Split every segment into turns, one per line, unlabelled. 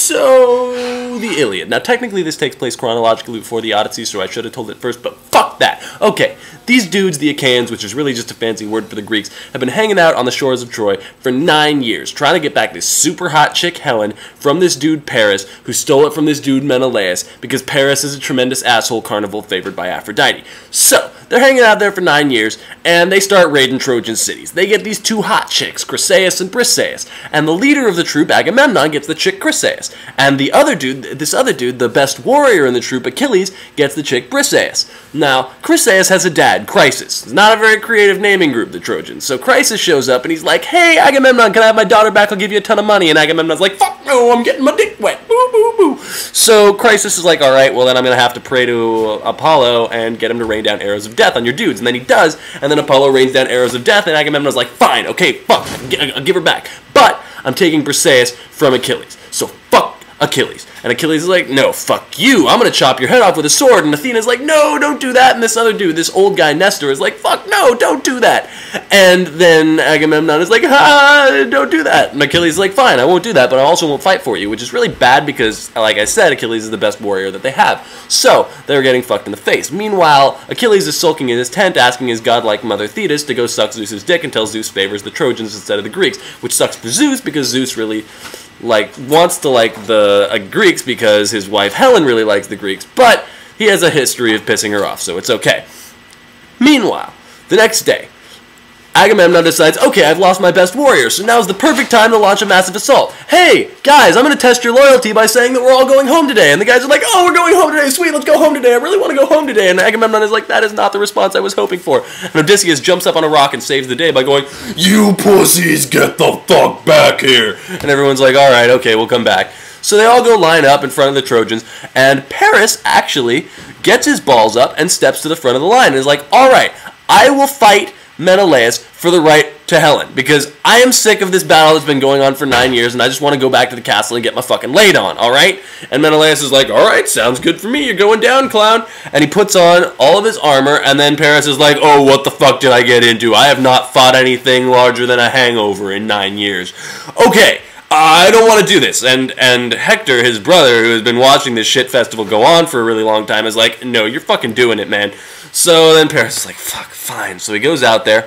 So, the Iliad. Now, technically, this takes place chronologically before the Odyssey, so I should have told it first, but fuck that. Okay, these dudes, the Achaeans, which is really just a fancy word for the Greeks, have been hanging out on the shores of Troy for 9 years, trying to get back this super hot chick, Helen, from this dude, Paris, who stole it from this dude, Menelaus, because Paris is a tremendous asshole carnival favored by Aphrodite. So, they're hanging out there for 9 years, and they start raiding Trojan cities. They get these two hot chicks, Chryseis and Briseis, and the leader of the troop, Agamemnon, gets the chick Chryseis, and the other dude, this other dude, the best warrior in the troop, Achilles, gets the chick Briseis. Now, Chryseis has a dad, Chrysis. It's not a very creative naming group, the Trojans. So Chrysis shows up, and he's like, "Hey, Agamemnon, can I have my daughter back? I'll give you a ton of money." And Agamemnon's like, "Fuck no, I'm getting my dick wet. Boo, boo, boo." So Chrysis is like, "All right, well then I'm going to have to pray to Apollo and get him to rain down arrows of death on your dudes." And then he does, and then Apollo rains down arrows of death, and Agamemnon's like, "Fine, okay, fuck, I'll give her back. But I'm taking Briseis from Achilles. So fuck Achilles." And Achilles is like, "No, fuck you. I'm going to chop your head off with a sword." And Athena's like, "No, don't do that." And this other dude, this old guy, Nestor, is like, "Fuck no, don't do that." And then Agamemnon is like, "Don't do that." And Achilles is like, "Fine, I won't do that, but I also won't fight for you," which is really bad because, like I said, Achilles is the best warrior that they have. So, they're getting fucked in the face. Meanwhile, Achilles is sulking in his tent, asking his godlike mother Thetis to go suck Zeus's dick until Zeus favors the Trojans instead of the Greeks, which sucks for Zeus because Zeus really wants to like the Greeks because his wife Helen really likes the Greeks, but he has a history of pissing her off, so it's okay. Meanwhile, the next day, Agamemnon decides, "Okay, I've lost my best warrior, so now's the perfect time to launch a massive assault. Hey, guys, I'm going to test your loyalty by saying that we're all going home today." And the guys are like, "Oh, we're going home today, sweet, let's go home today, I really want to go home today." And Agamemnon is like, "That is not the response I was hoping for." And Odysseus jumps up on a rock and saves the day by going, "You pussies, get the fuck back here." And everyone's like, "All right, okay, we'll come back." So they all go line up in front of the Trojans, and Paris actually gets his balls up and steps to the front of the line and is like, "All right, I will fight Menelaus for the right to Helen, because I am sick of this battle that's been going on for 9 years, and I just want to go back to the castle and get my fucking laid on, alright?" And Menelaus is like, "All right, sounds good for me, you're going down, clown." And he puts on all of his armor, and then Paris is like, "Oh, what the fuck did I get into? I have not fought anything larger than a hangover in 9 years. Okay, I don't want to do this." And Hector, his brother, who has been watching this shit festival go on for a really long time, is like, "No, you're fucking doing it, man." So then Paris is like, "Fuck, fine." So he goes out there,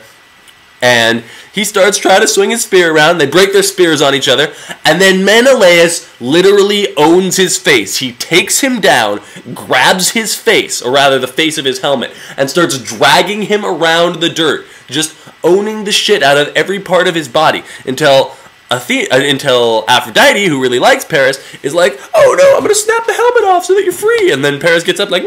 and he starts trying to swing his spear around. They break their spears on each other, and then Menelaus literally owns his face. He takes him down, grabs his face, or rather the face of his helmet, and starts dragging him around the dirt, just owning the shit out of every part of his body until Aphrodite, who really likes Paris, is like, "Oh no, I'm going to snap the helmet off so that you're free." And then Paris gets up like,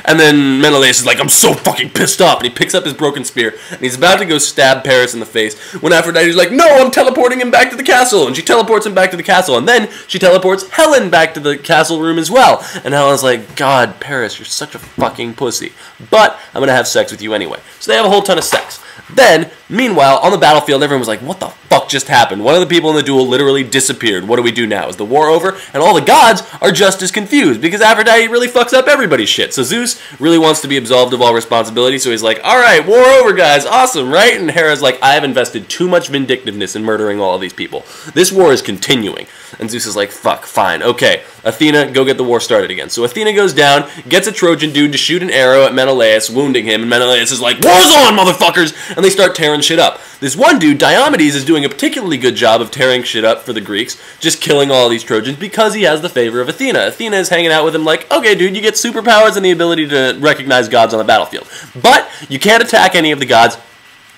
and then Menelaus is like, "I'm so fucking pissed off," and he picks up his broken spear, and he's about to go stab Paris in the face, when Aphrodite's like, "No, I'm teleporting him back to the castle," and she teleports him back to the castle, and then she teleports Helen back to the castle room as well, and Helen's like, "God, Paris, you're such a fucking pussy, but I'm gonna have sex with you anyway." So they have a whole ton of sex. Then, meanwhile, on the battlefield, everyone was like, "What the fuck just happened? One of the people in the duel literally disappeared. What do we do now? Is the war over?" And all the gods are just as confused, because Aphrodite really fucks up everybody's shit. So Zeus really wants to be absolved of all responsibility, so he's like, "All right, war over, guys. Awesome, right?" And Hera's like, "I have invested too much vindictiveness in murdering all of these people. This war is continuing." And Zeus is like, "Fuck, fine. Okay, Athena, go get the war started again." So Athena goes down, gets a Trojan dude to shoot an arrow at Menelaus, wounding him, and Menelaus is like, "War's on, motherfuckers!" And they start tearing shit up. This one dude, Diomedes, is doing a particularly good job of tearing shit up for the Greeks, just killing all these Trojans because he has the favor of Athena. Athena is hanging out with him like, "Okay, dude, you get superpowers and the ability to recognize gods on the battlefield. But you can't attack any of the gods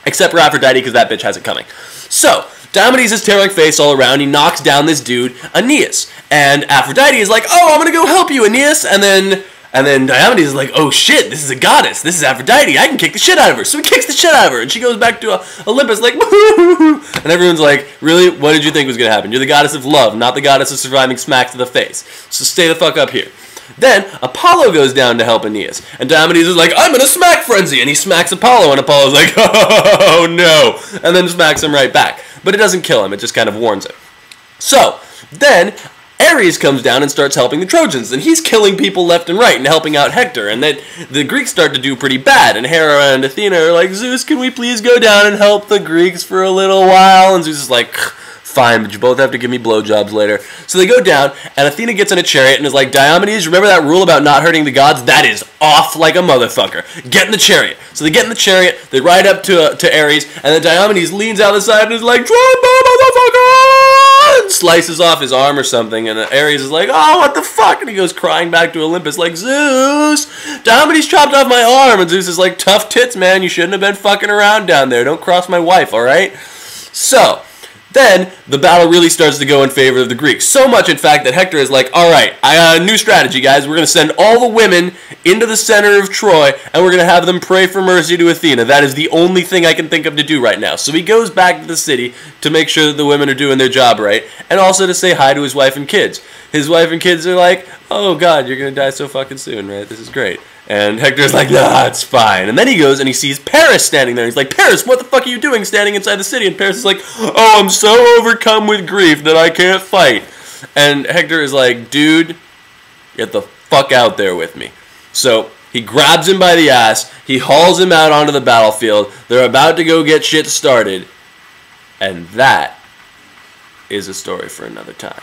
except for Aphrodite because that bitch has it coming." So, Diomedes is tearing face all around. He knocks down this dude, Aeneas. And Aphrodite is like, "Oh, I'm going to go help you, Aeneas." And then Diomedes is like, "Oh shit, this is a goddess. This is Aphrodite. I can kick the shit out of her." So he kicks the shit out of her, and she goes back to Olympus like, and everyone's like, "Really? What did you think was going to happen? You're the goddess of love, not the goddess of surviving smacks to the face. So stay the fuck up here." Then Apollo goes down to help Aeneas, and Diomedes is like, "I'm in a smack frenzy," and he smacks Apollo, and Apollo's like, "Oh no," and then smacks him right back. But it doesn't kill him, it just kind of warns him. So, then Ares comes down and starts helping the Trojans, and he's killing people left and right and helping out Hector, and then the Greeks start to do pretty bad, and Hera and Athena are like, "Zeus, can we please go down and help the Greeks for a little while?" And Zeus is like, fine, but you both have to give me blowjobs later. So they go down, and Athena gets in a chariot and is like, Diomedes, remember that rule about not hurting the gods? That is off like a motherfucker. Get in the chariot. So they get in the chariot, they ride up to Ares, and then Diomedes leans out the side and is like, Trumbo, motherfucker! And slices off his arm or something, and Ares is like, oh, what the fuck? And he goes crying back to Olympus like, Zeus, Diomedes chopped off my arm. And Zeus is like, tough tits, man. You shouldn't have been fucking around down there. Don't cross my wife, all right? So then the battle really starts to go in favor of the Greeks. So much, in fact, that Hector is like, all right, I got a new strategy, guys. We're going to send all the women into the center of Troy, and we're going to have them pray for mercy to Athena. That is the only thing I can think of to do right now. So he goes back to the city to make sure that the women are doing their job right, and also to say hi to his wife and kids. His wife and kids are like, oh, God, you're going to die so fucking soon, right? This is great. And Hector's like, nah, it's fine. And then he goes and he sees Paris standing there. He's like, Paris, what the fuck are you doing standing inside the city? And Paris is like, oh, I'm so overcome with grief that I can't fight. And Hector is like, dude, get the fuck out there with me. So he grabs him by the ass. He hauls him out onto the battlefield. They're about to go get shit started. And that is a story for another time.